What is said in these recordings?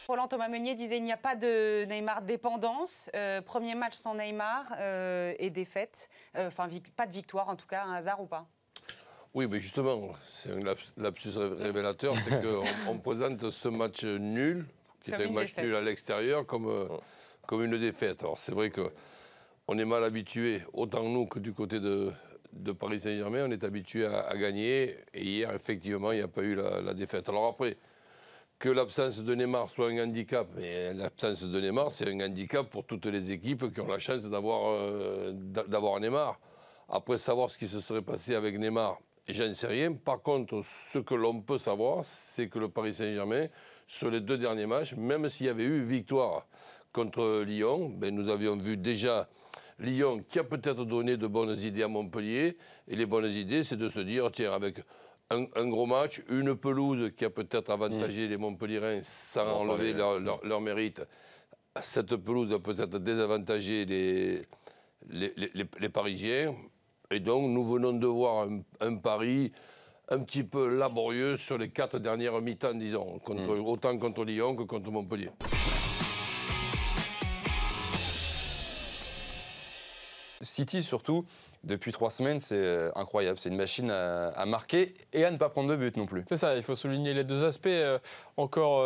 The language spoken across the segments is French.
Roland Thomas Meunier disait qu'il n'y a pas de Neymar dépendance. Premier match sans Neymar et défaite. Enfin, pas de victoire, en tout cas, un hasard ou pas? Oui, mais justement, c'est un lapsus révélateur, c'est qu'on présente ce match nul, qui est un match nul à l'extérieur, comme une défaite. Alors c'est vrai qu'on est mal habitué, autant nous que du côté de Paris Saint-Germain, on est habitué à gagner. Et hier, effectivement, il n'y a pas eu la défaite. Alors après, que l'absence de Neymar soit un handicap, mais l'absence de Neymar, c'est un handicap pour toutes les équipes qui ont la chance d'avoir Neymar. Après, savoir ce qui se serait passé avec Neymar, j'en sais rien. Par contre, ce que l'on peut savoir, c'est que le Paris Saint-Germain, sur les 2 derniers matchs, même s'il y avait eu victoire contre Lyon, ben nous avions vu déjà Lyon qui a peut-être donné de bonnes idées à Montpellier. Et les bonnes idées, c'est de se dire, tiens, avec un gros match, une pelouse qui a peut-être avantagé les Montpelliérains sans enlever leur mérite. Cette pelouse a peut-être désavantagé les Parisiens. Et donc, nous venons de voir un Paris un petit peu laborieux sur les 4 dernières mi-temps, disons, autant contre Lyon que contre Montpellier. City, surtout, depuis 3 semaines, c'est incroyable. C'est une machine à marquer et à ne pas prendre de but non plus. C'est ça, il faut souligner les 2 aspects. Encore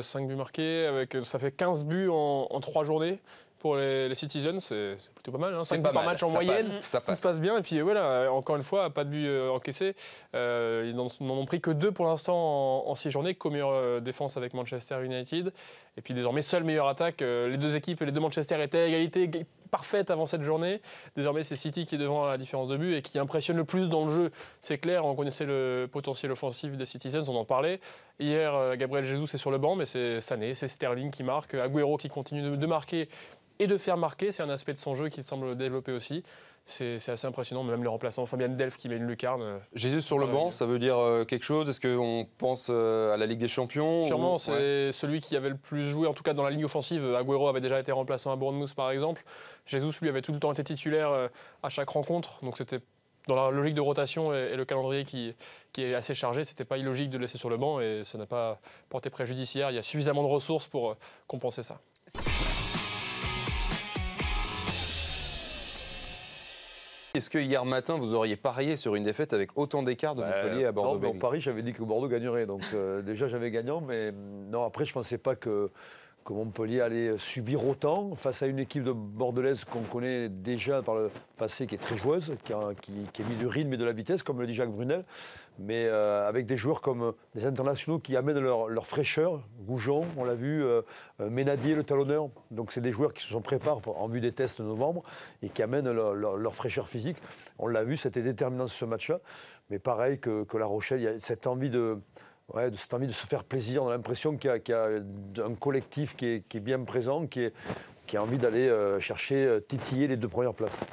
5 buts marqués, ça fait 15 buts en 3 journées. Pour les Citizens, c'est plutôt pas mal. Hein. 5 buts par match en moyenne, tout se passe bien. Et puis voilà, encore une fois, pas de buts encaissés. Ils n'en ont pris que 2 pour l'instant en 6 journées. Co-meilleure défense avec Manchester United. Et puis désormais, seule meilleure attaque. Les 2 équipes, les 2 Manchester étaient à égalité parfaite avant cette journée. Désormais, c'est City qui est devant la différence de but et qui impressionne le plus dans le jeu. C'est clair, on connaissait le potentiel offensif des Citizens, on en parlait. Hier, Gabriel Jesus est sur le banc, mais c'est Sané, c'est Sterling qui marque. Agüero qui continue de marquer et de faire marquer, c'est un aspect de son jeu qu'il semble développer aussi. C'est assez impressionnant, même le remplaçant Fabien Delph qui met une lucarne. Jésus sur le banc, ça veut dire quelque chose? Est-ce qu'on pense à la Ligue des Champions? Sûrement, c'est celui qui avait le plus joué, en tout cas dans la ligne offensive. Agüero avait déjà été remplaçant à Bournemouth par exemple. Jesus, lui, avait tout le temps été titulaire à chaque rencontre, donc c'était dans la logique de rotation et le calendrier qui est assez chargé, c'était pas illogique de le laisser sur le banc et ça n'a pas porté préjudice hier. Il y a suffisamment de ressources pour compenser ça. Est-ce que hier matin, vous auriez parié sur une défaite avec autant d'écart de Montpellier à Bordeaux? Non, en Paris, j'avais dit que Bordeaux gagnerait. Donc déjà, j'avais gagnant. Mais non, après, je ne pensais pas que Montpellier allait subir autant face à une équipe de bordelaise qu'on connaît déjà par le passé, qui est très joueuse, qui a mis du rythme et de la vitesse, comme le dit Jacques Brunel, mais avec des joueurs comme des internationaux qui amènent leur fraîcheur. Goujon, on l'a vu, Ménadier, le talonneur. Donc c'est des joueurs qui se sont préparés en vue des tests de novembre et qui amènent leur fraîcheur physique. On l'a vu, c'était déterminant sur ce match-là. Mais pareil que La Rochelle, il y a cette envie de se faire plaisir. On a l'impression qu'il y a un collectif qui est bien présent, qui a envie d'aller chercher, titiller les 2 premières places.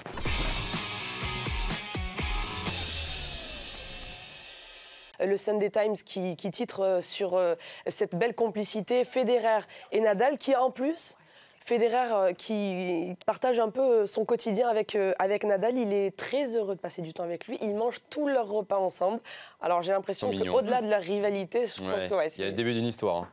Le Sunday Times qui titre sur cette belle complicité Federer et Nadal, qui en plus... Federer qui partage un peu son quotidien avec Nadal, il est très heureux de passer du temps avec lui. Ils mangent tous leurs repas ensemble. Alors j'ai l'impression qu'au-delà de la rivalité, je pense que il y a le début d'une histoire. Hein.